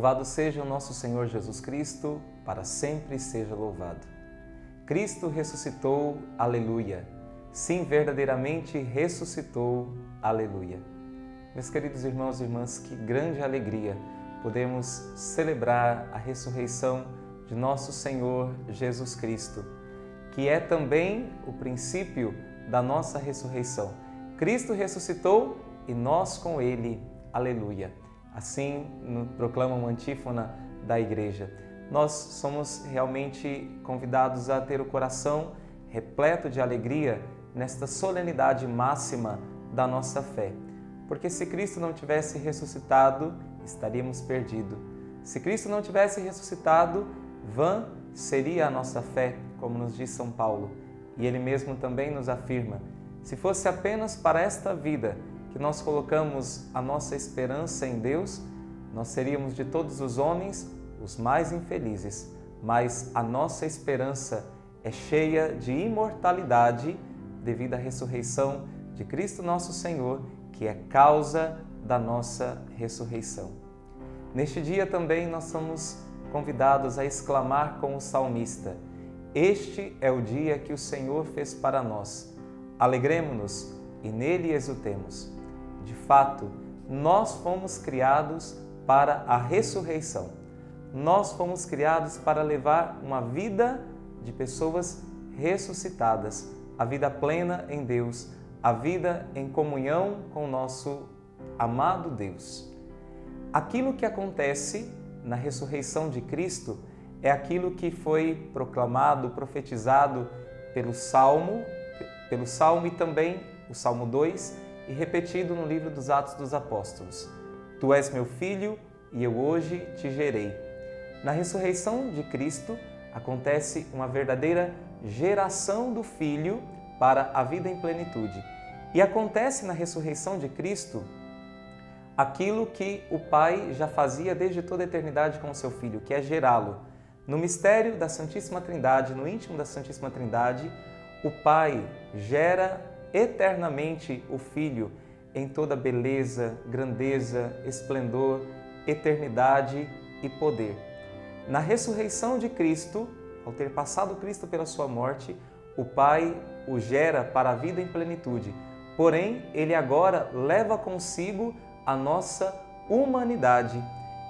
Louvado seja o nosso Senhor Jesus Cristo, para sempre seja louvado. Cristo ressuscitou, aleluia. Sim, verdadeiramente ressuscitou, aleluia. Meus queridos irmãos e irmãs, que grande alegria podemos celebrar a ressurreição de nosso Senhor Jesus Cristo, que é também o princípio da nossa ressurreição. Cristo ressuscitou e nós com Ele, aleluia. Assim proclama uma antífona da Igreja. Nós somos realmente convidados a ter o coração repleto de alegria nesta solenidade máxima da nossa fé. Porque se Cristo não tivesse ressuscitado, estaríamos perdidos. Se Cristo não tivesse ressuscitado, vã seria a nossa fé, como nos diz São Paulo. E ele mesmo também nos afirma: se fosse apenas para esta vida que nós colocamos a nossa esperança em Deus, nós seríamos de todos os homens os mais infelizes. Mas a nossa esperança é cheia de imortalidade devido à ressurreição de Cristo nosso Senhor, que é causa da nossa ressurreição. Neste dia também nós somos convidados a exclamar com o salmista: este é o dia que o Senhor fez para nós. Alegremo-nos e nele exultemos. De fato, nós fomos criados para a ressurreição. Nós fomos criados para levar uma vida de pessoas ressuscitadas, a vida plena em Deus, a vida em comunhão com o nosso amado Deus. Aquilo que acontece na ressurreição de Cristo é aquilo que foi proclamado, profetizado pelo Salmo e também o Salmo 2 e repetido no livro dos Atos dos Apóstolos. Tu és meu filho e eu hoje te gerei. Na ressurreição de Cristo acontece uma verdadeira geração do Filho para a vida em plenitude. E acontece na ressurreição de Cristo aquilo que o Pai já fazia desde toda a eternidade com o seu Filho, que é gerá-lo. No mistério da Santíssima Trindade, no íntimo da Santíssima Trindade, o Pai gera eternamente o Filho em toda beleza, grandeza, esplendor, eternidade e poder. Na ressurreição de Cristo, ao ter passado Cristo pela sua morte, o Pai o gera para a vida em plenitude. Porém, Ele agora leva consigo a nossa humanidade.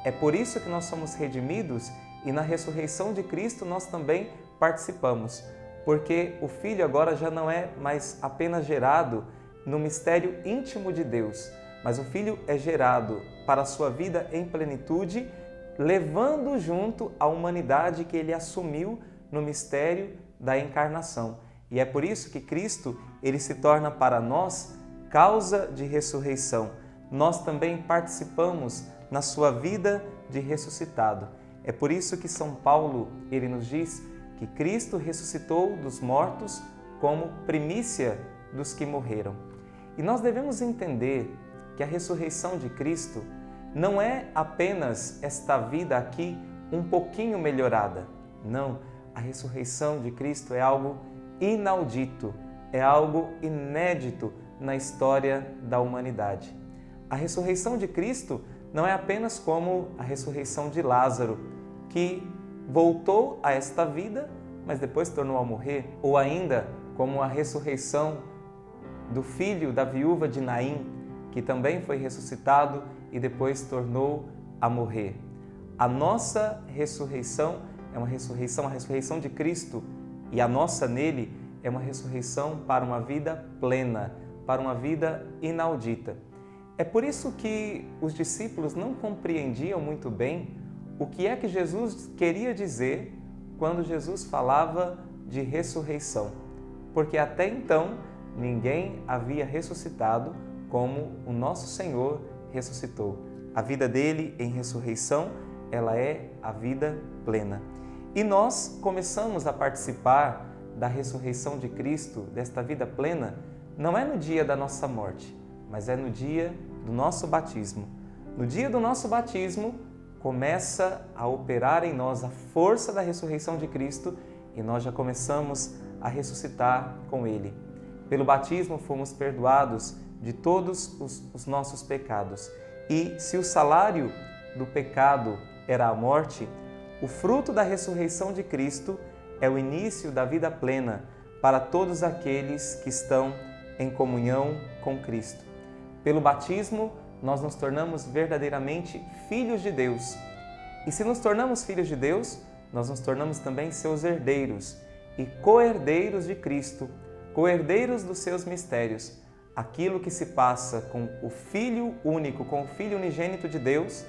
É por isso que nós somos redimidos e na ressurreição de Cristo nós também participamos. Porque o Filho agora já não é mais apenas gerado no mistério íntimo de Deus, mas o Filho é gerado para a sua vida em plenitude, levando junto a humanidade que Ele assumiu no mistério da encarnação. E é por isso que Cristo, Ele se torna para nós causa de ressurreição. Nós também participamos na sua vida de ressuscitado. É por isso que São Paulo, ele nos diz que Cristo ressuscitou dos mortos como primícia dos que morreram. E nós devemos entender que a ressurreição de Cristo não é apenas esta vida aqui um pouquinho melhorada. Não, a ressurreição de Cristo é algo inaudito, é algo inédito na história da humanidade. A ressurreição de Cristo não é apenas como a ressurreição de Lázaro, que voltou a esta vida, mas depois tornou a morrer, ou ainda como a ressurreição do filho da viúva de Naim, que também foi ressuscitado e depois tornou a morrer. A nossa ressurreição é uma ressurreição, a ressurreição de Cristo, e a nossa nele é uma ressurreição para uma vida plena, para uma vida inaudita. É por isso que os discípulos não compreendiam muito bem o que é que Jesus queria dizer quando Jesus falava de ressurreição, porque até então ninguém havia ressuscitado como o nosso Senhor ressuscitou. A vida dele em ressurreição, ela é a vida plena. E nós começamos a participar da ressurreição de Cristo, desta vida plena, não é no dia da nossa morte, mas é no dia do nosso batismo. No dia do nosso batismo, começa a operar em nós a força da ressurreição de Cristo e nós já começamos a ressuscitar com Ele. Pelo batismo fomos perdoados de todos os nossos pecados. E se o salário do pecado era a morte, o fruto da ressurreição de Cristo é o início da vida plena para todos aqueles que estão em comunhão com Cristo. Pelo batismo, nós nos tornamos verdadeiramente filhos de Deus. E se nos tornamos filhos de Deus, nós nos tornamos também seus herdeiros e co-herdeiros de Cristo, co-herdeiros dos seus mistérios. Aquilo que se passa com o Filho único, com o Filho unigênito de Deus,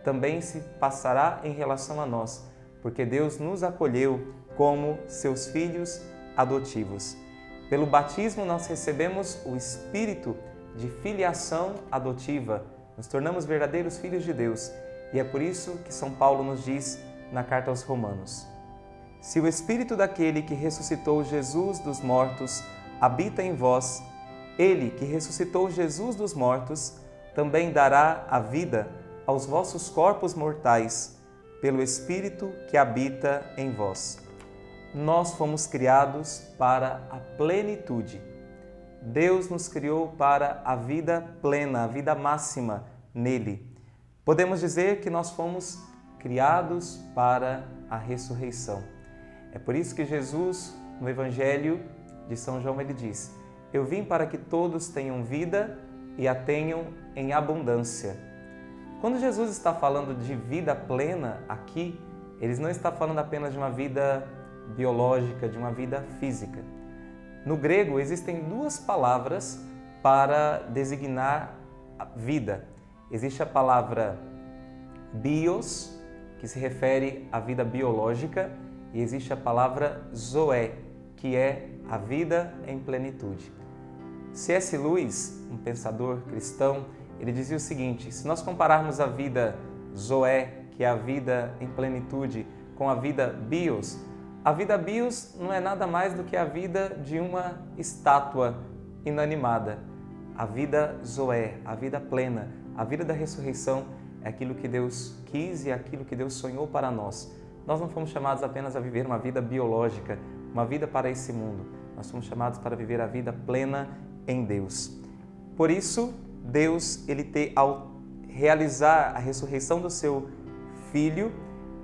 também se passará em relação a nós, porque Deus nos acolheu como seus filhos adotivos. Pelo batismo nós recebemos o espírito de filiação adotiva, nos tornamos verdadeiros filhos de Deus, e é por isso que São Paulo nos diz na carta aos Romanos: se o espírito daquele que ressuscitou Jesus dos mortos habita em vós, ele que ressuscitou Jesus dos mortos também dará a vida aos vossos corpos mortais, pelo Espírito que habita em vós. Nós fomos criados para a plenitude. Deus nos criou para a vida plena, a vida máxima nele. Podemos dizer que nós fomos criados para a ressurreição. É por isso que Jesus, no Evangelho de São João, ele diz: eu vim para que todos tenham vida e a tenham em abundância. Quando Jesus está falando de vida plena aqui, ele não está falando apenas de uma vida biológica, de uma vida física. No grego, existem duas palavras para designar a vida. Existe a palavra bios, que se refere à vida biológica, e existe a palavra zoé, que é a vida em plenitude. C.S. Lewis, um pensador cristão, ele dizia o seguinte: se nós compararmos a vida zoé, que é a vida em plenitude, com a vida bios não é nada mais do que a vida de uma estátua inanimada. A vida zoé, a vida plena, a vida da ressurreição é aquilo que Deus quis e aquilo que Deus sonhou para nós. Nós não fomos chamados apenas a viver uma vida biológica, uma vida para esse mundo. Nós fomos chamados para viver a vida plena em Deus. Por isso, Deus, ao realizar a ressurreição do seu Filho,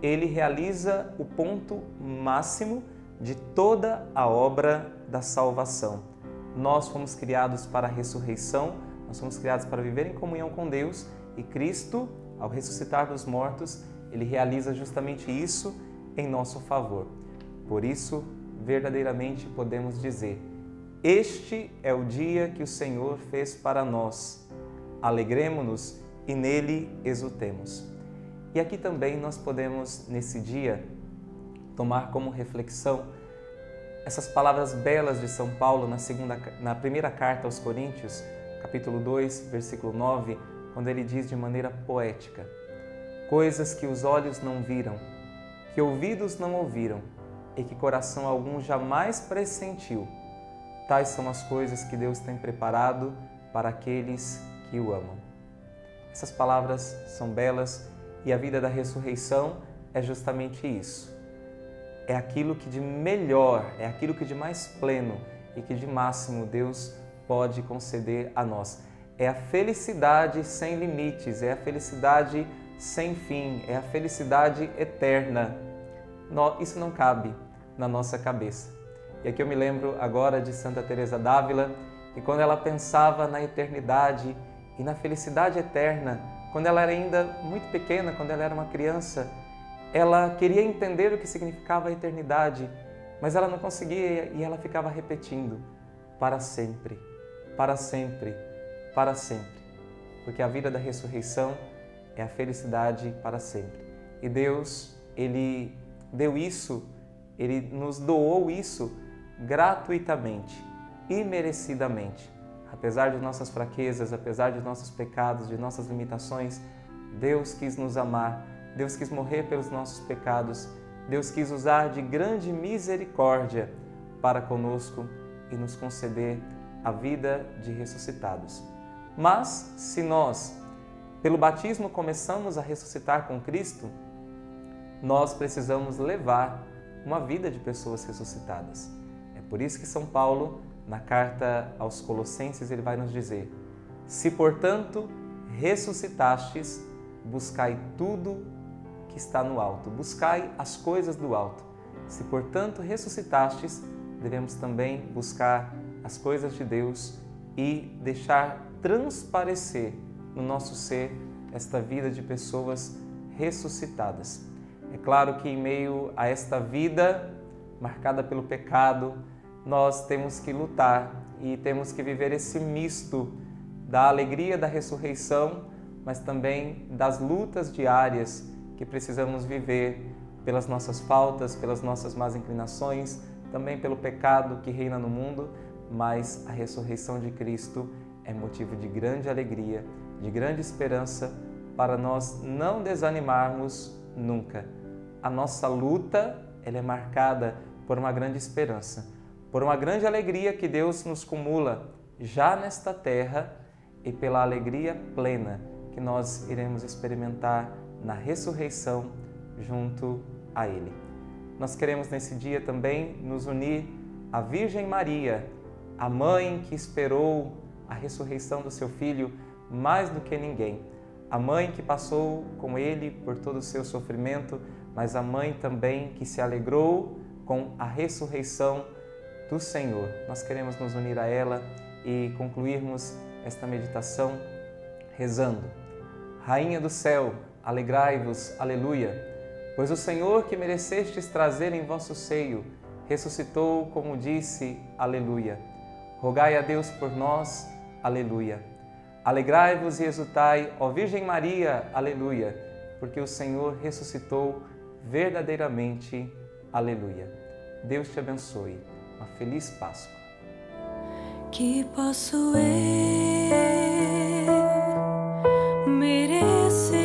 ele realiza o ponto máximo de toda a obra da salvação. Nós fomos criados para a ressurreição, nós fomos criados para viver em comunhão com Deus, e Cristo, ao ressuscitar dos mortos, ele realiza justamente isso em nosso favor. Por isso, verdadeiramente podemos dizer: este é o dia que o Senhor fez para nós. Alegremo-nos e nele exultemos. E aqui também nós podemos, nesse dia, tomar como reflexão essas palavras belas de São Paulo na primeira carta aos Coríntios, capítulo 2, versículo 9, quando ele diz de maneira poética: coisas que os olhos não viram, que ouvidos não ouviram e que coração algum jamais pressentiu, tais são as coisas que Deus tem preparado para aqueles que o amam. Essas palavras são belas e a vida da ressurreição é justamente isso. É aquilo que de melhor, é aquilo que de mais pleno e que de máximo Deus pode conceder a nós. É a felicidade sem limites, é a felicidade sem fim, é a felicidade eterna. Isso não cabe na nossa cabeça. E aqui eu me lembro agora de Santa Teresa d'Ávila, que quando ela pensava na eternidade e na felicidade eterna, quando ela era ainda muito pequena, quando ela era uma criança, ela queria entender o que significava a eternidade, mas ela não conseguia e ela ficava repetindo: para sempre, para sempre, para sempre. Porque a vida da ressurreição é a felicidade para sempre. E Deus, Ele deu isso, Ele nos doou isso gratuitamente, imerecidamente. Apesar de nossas fraquezas, apesar de nossos pecados, de nossas limitações, Deus quis nos amar, Deus quis morrer pelos nossos pecados, Deus quis usar de grande misericórdia para conosco e nos conceder a vida de ressuscitados. Mas, se nós, pelo batismo, começamos a ressuscitar com Cristo, nós precisamos levar uma vida de pessoas ressuscitadas. É por isso que São Paulo, na carta aos Colossenses, ele vai nos dizer: se, portanto, ressuscitastes, buscai tudo que está no alto. Buscai as coisas do alto. Se, portanto, ressuscitastes, devemos também buscar as coisas de Deus e deixar transparecer no nosso ser esta vida de pessoas ressuscitadas. É claro que em meio a esta vida marcada pelo pecado, nós temos que lutar e temos que viver esse misto da alegria da ressurreição, mas também das lutas diárias que precisamos viver pelas nossas faltas, pelas nossas más inclinações, também pelo pecado que reina no mundo, mas a ressurreição de Cristo é motivo de grande alegria, de grande esperança para nós não desanimarmos nunca. A nossa luta, ela é marcada por uma grande esperança, por uma grande alegria que Deus nos cumula já nesta terra e pela alegria plena que nós iremos experimentar na ressurreição junto a Ele. Nós queremos nesse dia também nos unir à Virgem Maria, a mãe que esperou a ressurreição do seu filho mais do que ninguém, a mãe que passou com ele por todo o seu sofrimento, mas a mãe também que se alegrou com a ressurreição do Senhor. Nós queremos nos unir a ela e concluirmos esta meditação rezando: Rainha do céu, alegrai-vos, aleluia, pois o Senhor que merecestes trazer em vosso seio ressuscitou, como disse, aleluia. Rogai a Deus por nós, aleluia. Alegrai-vos e exultai, ó Virgem Maria, aleluia, porque o Senhor ressuscitou verdadeiramente, aleluia. Deus te abençoe. Uma feliz Páscoa. Que posso eu merecer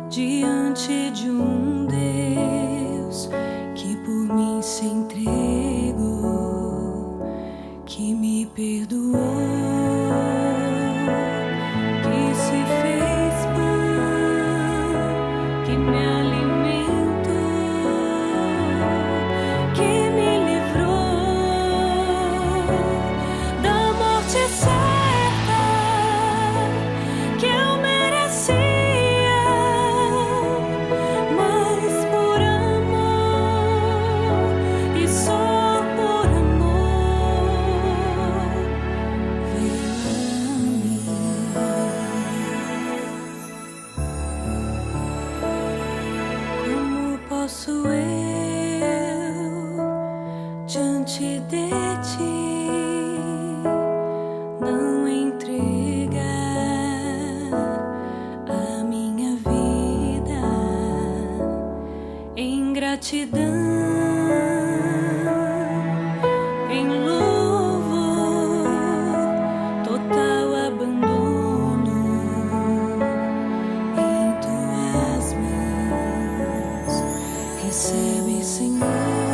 diante de um Deus que por mim se entregou, que me perdoou, que se fez pão, que me alimentou, que me livrou da morte certa que eu merecia, mas por amor e só por amor veio a mim. Como posso eu diante de ti não entregar a minha vida em gratidão, em louvor, total abandono em tuas mãos? Recebe, Senhor.